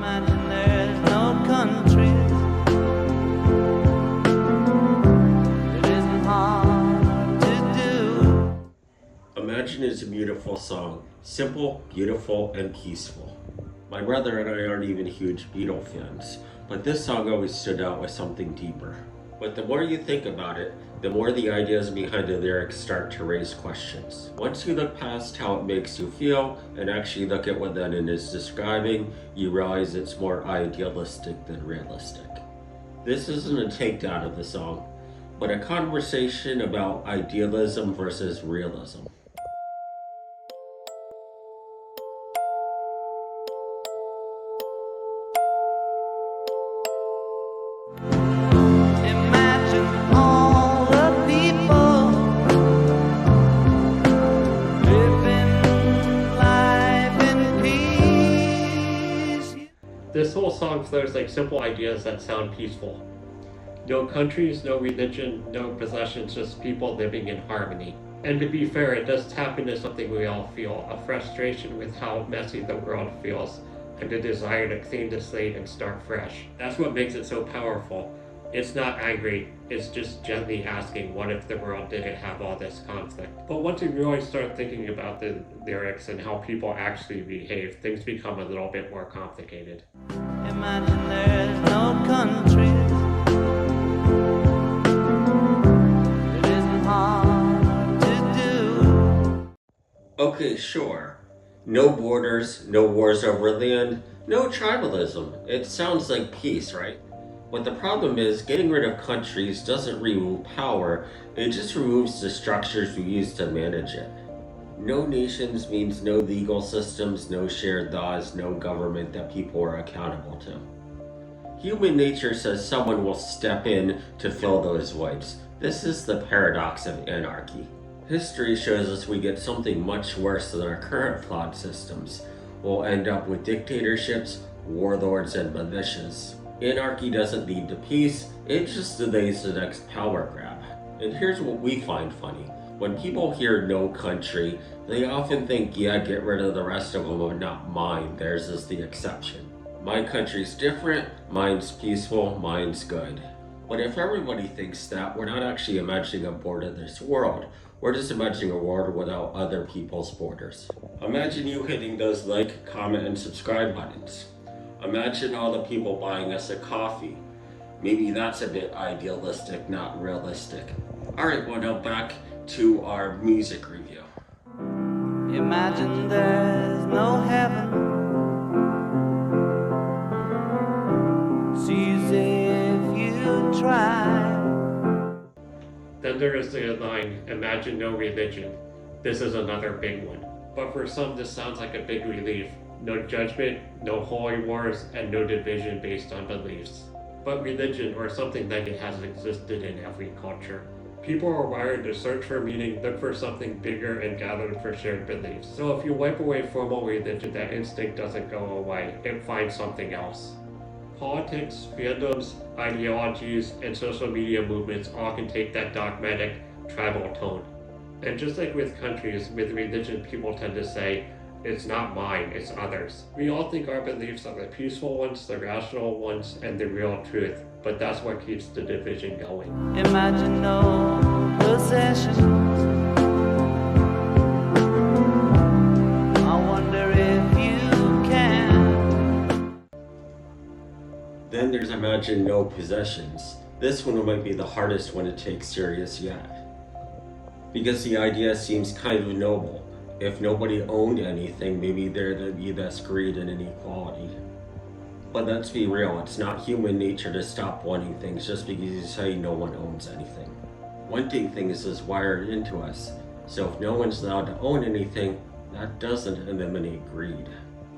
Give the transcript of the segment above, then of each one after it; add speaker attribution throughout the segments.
Speaker 1: Imagine there's no countries. It isn't hard to do.
Speaker 2: Imagine is a beautiful song. Simple, beautiful, and peaceful. My brother and I aren't even huge Beatle fans, but this song always stood out with something deeper. But the more you think about it, the more the ideas behind the lyrics start to raise questions. Once you look past how it makes you feel and actually look at what Lennon is describing, you realize it's more idealistic than realistic. This isn't a takedown of the song, but a conversation about idealism versus realism.
Speaker 1: Imagine all the people living life in peace.
Speaker 3: This whole song flows like simple ideas that sound peaceful. No countries, no religion, no possessions, just people living in harmony. And to be fair, it does tap into something we all feel, a frustration with how messy the world feels, and a desire to clean the slate and start fresh. That's what makes it so powerful. It's not angry, it's just gently asking, what if the world didn't have all this conflict? But once you really start thinking about the lyrics and how people actually behave, things become a little bit more complicated.
Speaker 1: Imagine there's no countries. It isn't hard to do.
Speaker 2: Okay, sure. No borders, no wars over land, no tribalism. It sounds like peace, right? But the problem is, getting rid of countries doesn't remove power, it just removes the structures we use to manage it. No nations means no legal systems, no shared laws, no government that people are accountable to. Human nature says someone will step in to fill those voids. This is the paradox of anarchy. History shows us we get something much worse than our current flawed systems. We'll end up with dictatorships, warlords, and militias. Anarchy doesn't lead to peace, it just delays the next power grab. And here's what we find funny. When people hear no country, they often think, yeah, get rid of the rest of them, but not mine, theirs is the exception. My country's different, mine's peaceful, mine's good. But if everybody thinks that, we're not actually imagining a border of this world. We're just imagining a world without other people's borders. Imagine you hitting those like, comment, and subscribe buttons. Imagine all the people buying us a coffee. Maybe that's a bit idealistic, not realistic. Alright, well now back to our music review.
Speaker 1: Imagine there's no heaven. It's easy if you try.
Speaker 3: Then there is the line, imagine no religion. This is another big one. But for some, this sounds like a big relief. No judgment, no holy wars, and no division based on beliefs. But religion, or something like it, has existed in every culture. People are wired to search for meaning, look for something bigger, and gather for shared beliefs. So if you wipe away formal religion, that instinct doesn't go away. It finds something else. Politics, fandoms, ideologies, and social media movements all can take that dogmatic, tribal tone. And just like with countries, with religion, people tend to say, it's not mine, it's others. We all think our beliefs are the peaceful ones, the rational ones, and the real truth, but that's what keeps the division going.
Speaker 1: Imagine no possessions. I wonder if you can.
Speaker 2: Then there's imagine no possessions. This one might be the hardest one to take serious yet. Because the idea seems kind of noble. If nobody owned anything, maybe there'd be less greed and inequality. But let's be real, it's not human nature to stop wanting things just because you say no one owns anything. Wanting things is wired into us, so if no one's allowed to own anything, that doesn't eliminate greed.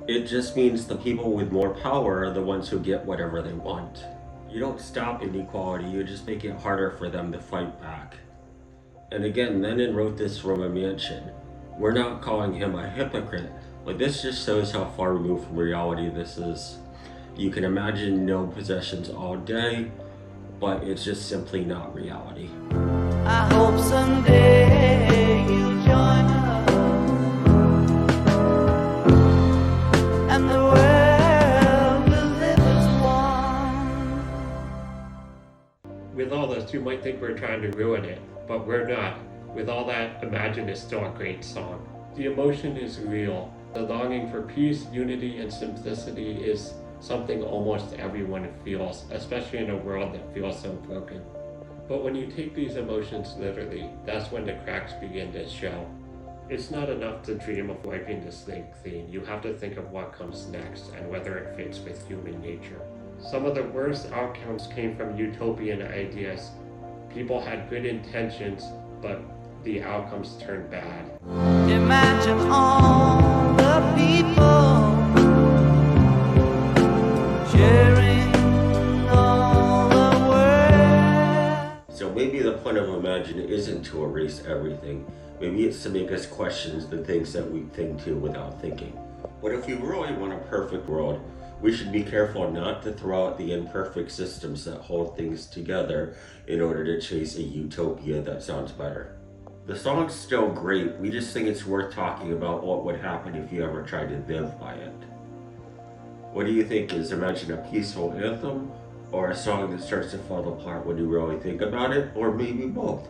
Speaker 2: It just means the people with more power are the ones who get whatever they want. You don't stop inequality, you just make it harder for them to fight back. And again, Lennon wrote this from a mansion. We're not calling him a hypocrite, but this just shows how far removed from reality this is. You can imagine no possessions all day, but it's just simply not reality.
Speaker 1: I hope someday you'll join us, and the world will
Speaker 3: you might think we're trying to ruin it, but we're not. With all that, Imagine is still a great song. The emotion is real. The longing for peace, unity, and simplicity is something almost everyone feels, especially in a world that feels so broken. But when you take these emotions literally, that's when the cracks begin to show. It's not enough to dream of wiping the slate clean. You have to think of what comes next and whether it fits with human nature. Some of the worst outcomes came from utopian ideas. People had good intentions, but the outcomes turned bad.
Speaker 1: Imagine all the people sharing all the world.
Speaker 2: So maybe the point of Imagine isn't to erase everything. Maybe it's to make us question the things that we think to without thinking. But if we really want a perfect world, we should be careful not to throw out the imperfect systems that hold things together in order to chase a utopia that sounds better. The song's still great, we just think it's worth talking about what would happen if you ever tried to live by it. What do you think? Is Imagine a peaceful anthem, or a song that starts to fall apart when you really think about it, or maybe both?